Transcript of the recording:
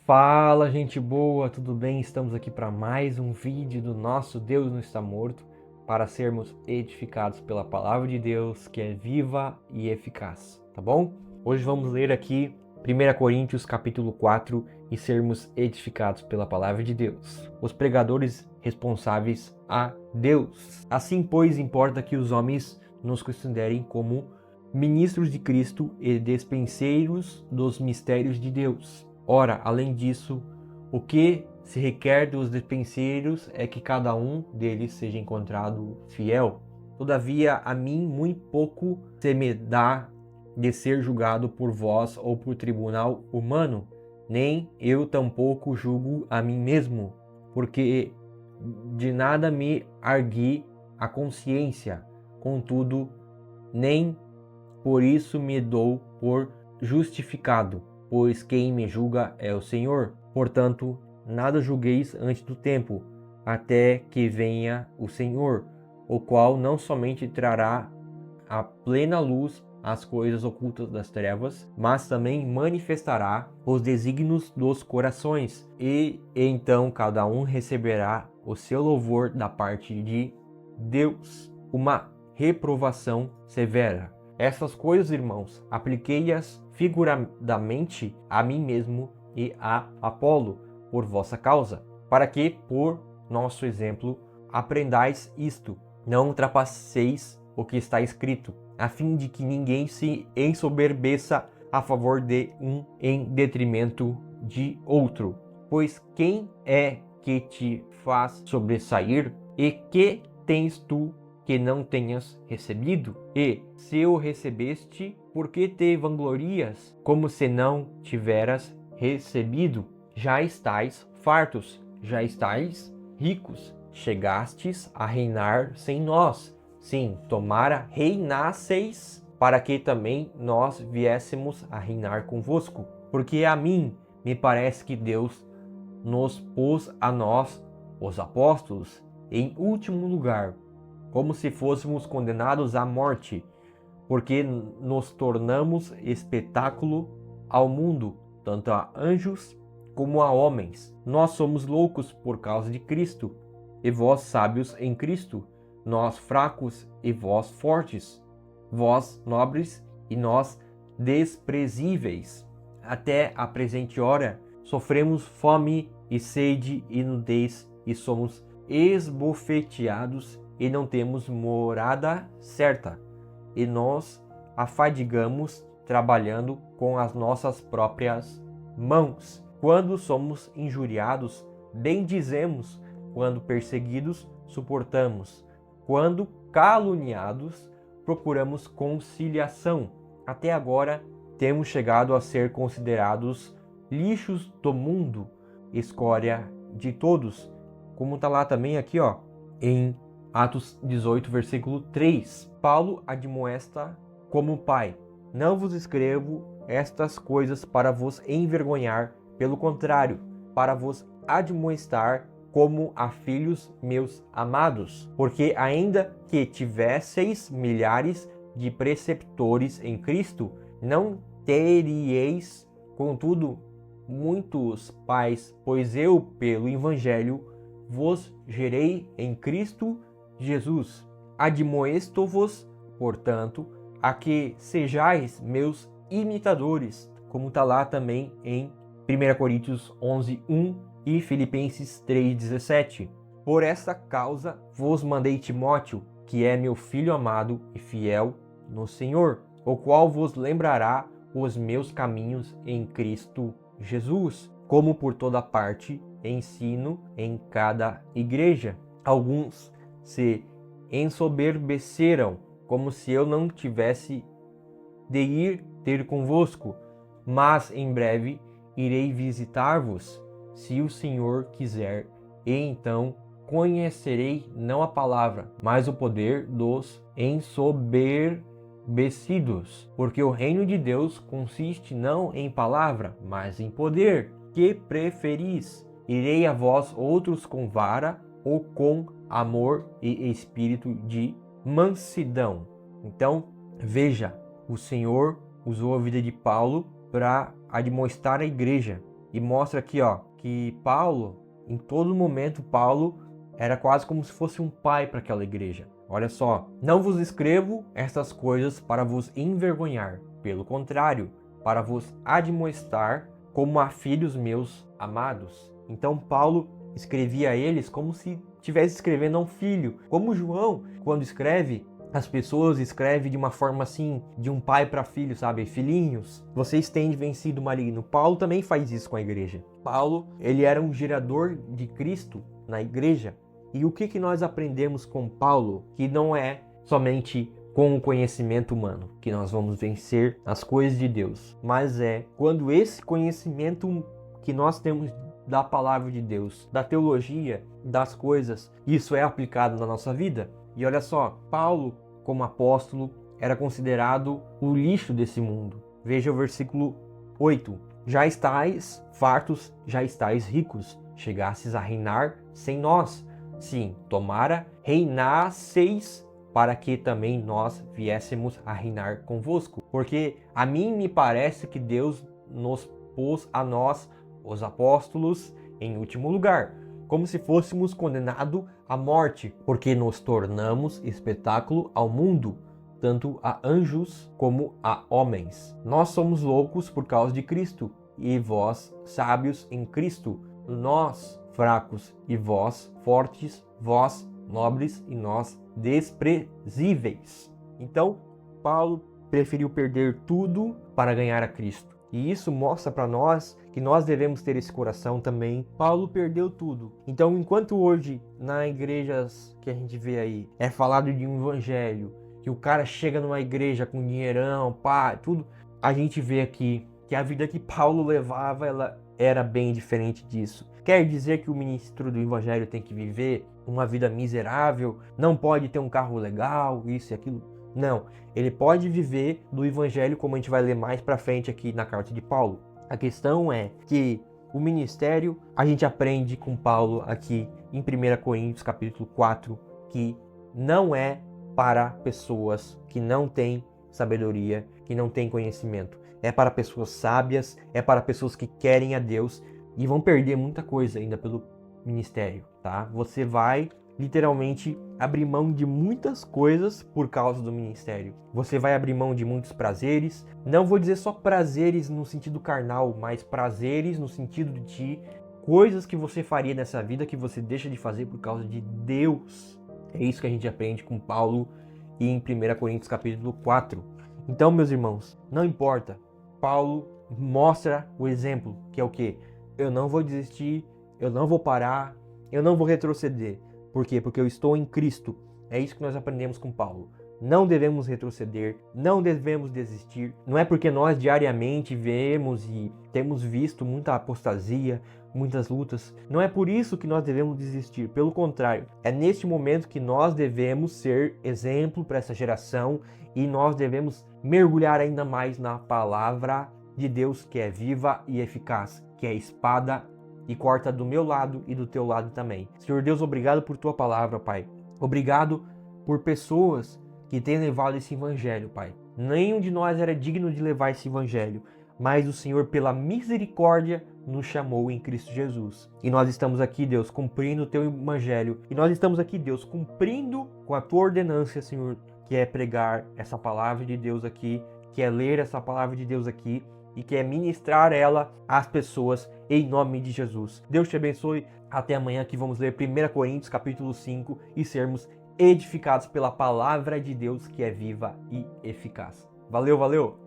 Fala, gente boa, tudo bem? Estamos aqui para mais um vídeo do nosso Deus não está morto, para sermos edificados pela palavra de Deus, que é viva e eficaz, tá bom? Hoje vamos ler aqui 1 Coríntios capítulo 4 e sermos edificados pela palavra de Deus. Os pregadores responsáveis a Deus. Assim, pois, importa que os homens nos considerem como ministros de Cristo e despenseiros dos mistérios de Deus. Ora, além disso, o que se requer dos despenseiros é que cada um deles seja encontrado fiel. Todavia, a mim muito pouco se me dá de ser julgado por vós ou por tribunal humano, nem eu tampouco julgo a mim mesmo, porque de nada me argui a consciência, contudo, nem por isso me dou por justificado, pois quem me julga é o Senhor. Portanto, nada julgueis antes do tempo, até que venha o Senhor, o qual não somente trará à plena luz as coisas ocultas das trevas, mas também manifestará os desígnios dos corações, e então cada um receberá o seu louvor da parte de Deus. Uma reprovação severa. Essas coisas, irmãos, apliquei-as figuradamente a mim mesmo e a Apolo, por vossa causa, para que, por nosso exemplo, aprendais isto. Não ultrapasseis o que está escrito, a fim de que ninguém se ensoberbeça a favor de um em detrimento de outro. Pois quem é que te faz sobressair? E que tens tu que não tenhas recebido? E se o recebeste, por que te vanglorias, como se não tiveras recebido? Já estais fartos, já estais ricos, chegastes a reinar sem nós. Sim, tomara reinasseis, para que também nós viéssemos a reinar convosco. Porque a mim me parece que Deus nos pôs a nós, os apóstolos, em último lugar, como se fôssemos condenados à morte, porque nos tornamos espetáculo ao mundo, tanto a anjos como a homens. Nós somos loucos por causa de Cristo, e vós sábios em Cristo, nós fracos e vós fortes, vós nobres e nós desprezíveis. Até a presente hora sofremos fome e sede e nudez, e somos esbofeteados e não temos morada certa, e nós afadigamos trabalhando com as nossas próprias mãos. Quando somos injuriados, bendizemos; quando perseguidos, suportamos; quando caluniados, procuramos conciliação. Até agora temos chegado a ser considerados lixos do mundo, escória de todos, como está lá também aqui, em Atos 18, versículo 3. Paulo admoesta como pai: não vos escrevo estas coisas para vos envergonhar, pelo contrário, para vos admoestar como a filhos meus amados. Porque ainda que tivesseis milhares de preceptores em Cristo, não teríeis, contudo, muitos pais, pois eu, pelo Evangelho, vos gerei em Cristo Jesus. Admoesto-vos, portanto, a que sejais meus imitadores, como está lá também em 1 Coríntios 11, 1 e Filipenses 3, 17. Por esta causa vos mandei Timóteo, que é meu filho amado e fiel no Senhor, o qual vos lembrará os meus caminhos em Cristo Jesus, como por toda parte ensino em cada igreja. Alguns se ensoberbeceram, como se eu não tivesse de ir ter convosco, mas em breve irei visitar-vos, se o Senhor quiser, e então conhecerei não a palavra, mas o poder dos ensoberbecidos, porque o reino de Deus consiste não em palavra, mas em poder. Que preferis? Irei a vós outros com vara ou com amor e espírito de mansidão? Então, veja, o Senhor usou a vida de Paulo para admoestar a igreja, E mostra aqui, ó, que Paulo, em todo momento, Paulo era quase como se fosse um pai para aquela igreja. Olha só, não vos escrevo estas coisas para vos envergonhar, pelo contrário, para vos admoestar como a filhos meus amados. Então Paulo escrevia a eles como se estivesse escrevendo a um filho. Como João, quando escreve, as pessoas escrevem de uma forma assim, de um pai para filho, sabe? Filhinhos, vocês têm vencido o maligno. Paulo também faz isso com a igreja. Paulo, ele era um gerador de Cristo na igreja. E o que nós aprendemos com Paulo? Que não é somente com o conhecimento humano que nós vamos vencer as coisas de Deus, mas é quando esse conhecimento que nós temos da palavra de Deus, da teologia, das coisas, isso é aplicado na nossa vida. E olha só, Paulo, como apóstolo, era considerado o lixo desse mundo. Veja o versículo 8. Já estáis fartos, já estáis ricos, chegastes a reinar sem nós. Sim, tomara reinasseis para que também nós viéssemos a reinar convosco. Porque a mim me parece que Deus nos pôs a nós, os apóstolos, em último lugar, como se fôssemos condenados à morte, porque nos tornamos espetáculo ao mundo, tanto a anjos como a homens. Nós somos loucos por causa de Cristo, e vós sábios em Cristo, nós fracos e vós fortes, vós nobres e nós desprezíveis. Então, Paulo preferiu perder tudo para ganhar a Cristo. E isso mostra para nós que nós devemos ter esse coração também. Paulo perdeu tudo. Então, enquanto hoje, nas igrejas que a gente vê aí, é falado de um evangelho, que o cara chega numa igreja com dinheirão, pá, tudo, a gente vê aqui que a vida que Paulo levava, ela era bem diferente disso. Quer dizer que o ministro do evangelho tem que viver uma vida miserável, não pode ter um carro legal, isso e aquilo? Não, ele pode viver do evangelho, como a gente vai ler mais pra frente aqui na carta de Paulo. A questão é que o ministério, a gente aprende com Paulo aqui em 1 Coríntios capítulo 4, que não é para pessoas que não têm sabedoria, que não têm conhecimento. É para pessoas sábias, é para pessoas que querem a Deus e vão perder muita coisa ainda pelo ministério, tá? Você vai literalmente abrir mão de muitas coisas por causa do ministério. Você vai abrir mão de muitos prazeres. Não vou dizer só prazeres no sentido carnal, mas prazeres no sentido de coisas que você faria nessa vida que você deixa de fazer por causa de Deus. É isso que a gente aprende com Paulo em 1 Coríntios capítulo 4. Então, meus irmãos, não importa. Paulo mostra o exemplo, que é o quê? Eu não vou desistir, eu não vou parar, eu não vou retroceder. Por quê? Porque eu estou em Cristo. É isso que nós aprendemos com Paulo. Não devemos retroceder, não devemos desistir. Não é porque nós diariamente vemos e temos visto muita apostasia, muitas lutas. Não é por isso que nós devemos desistir. Pelo contrário, é neste momento que nós devemos ser exemplo para essa geração e nós devemos mergulhar ainda mais na palavra de Deus, que é viva e eficaz, que é espada e corta do meu lado e do teu lado também. Senhor Deus, obrigado por tua palavra, Pai. Obrigado por pessoas que têm levado esse evangelho, Pai. Nenhum de nós era digno de levar esse evangelho, mas o Senhor, pela misericórdia, nos chamou em Cristo Jesus. E nós estamos aqui, Deus, cumprindo o teu evangelho. E nós estamos aqui, Deus, cumprindo com a tua ordenança, Senhor, que é pregar essa palavra de Deus aqui, que é ler essa palavra de Deus aqui, e quer ministrar ela às pessoas em nome de Jesus. Deus te abençoe. Até amanhã que vamos ler 1 Coríntios capítulo 5 e sermos edificados pela palavra de Deus que é viva e eficaz. Valeu, valeu!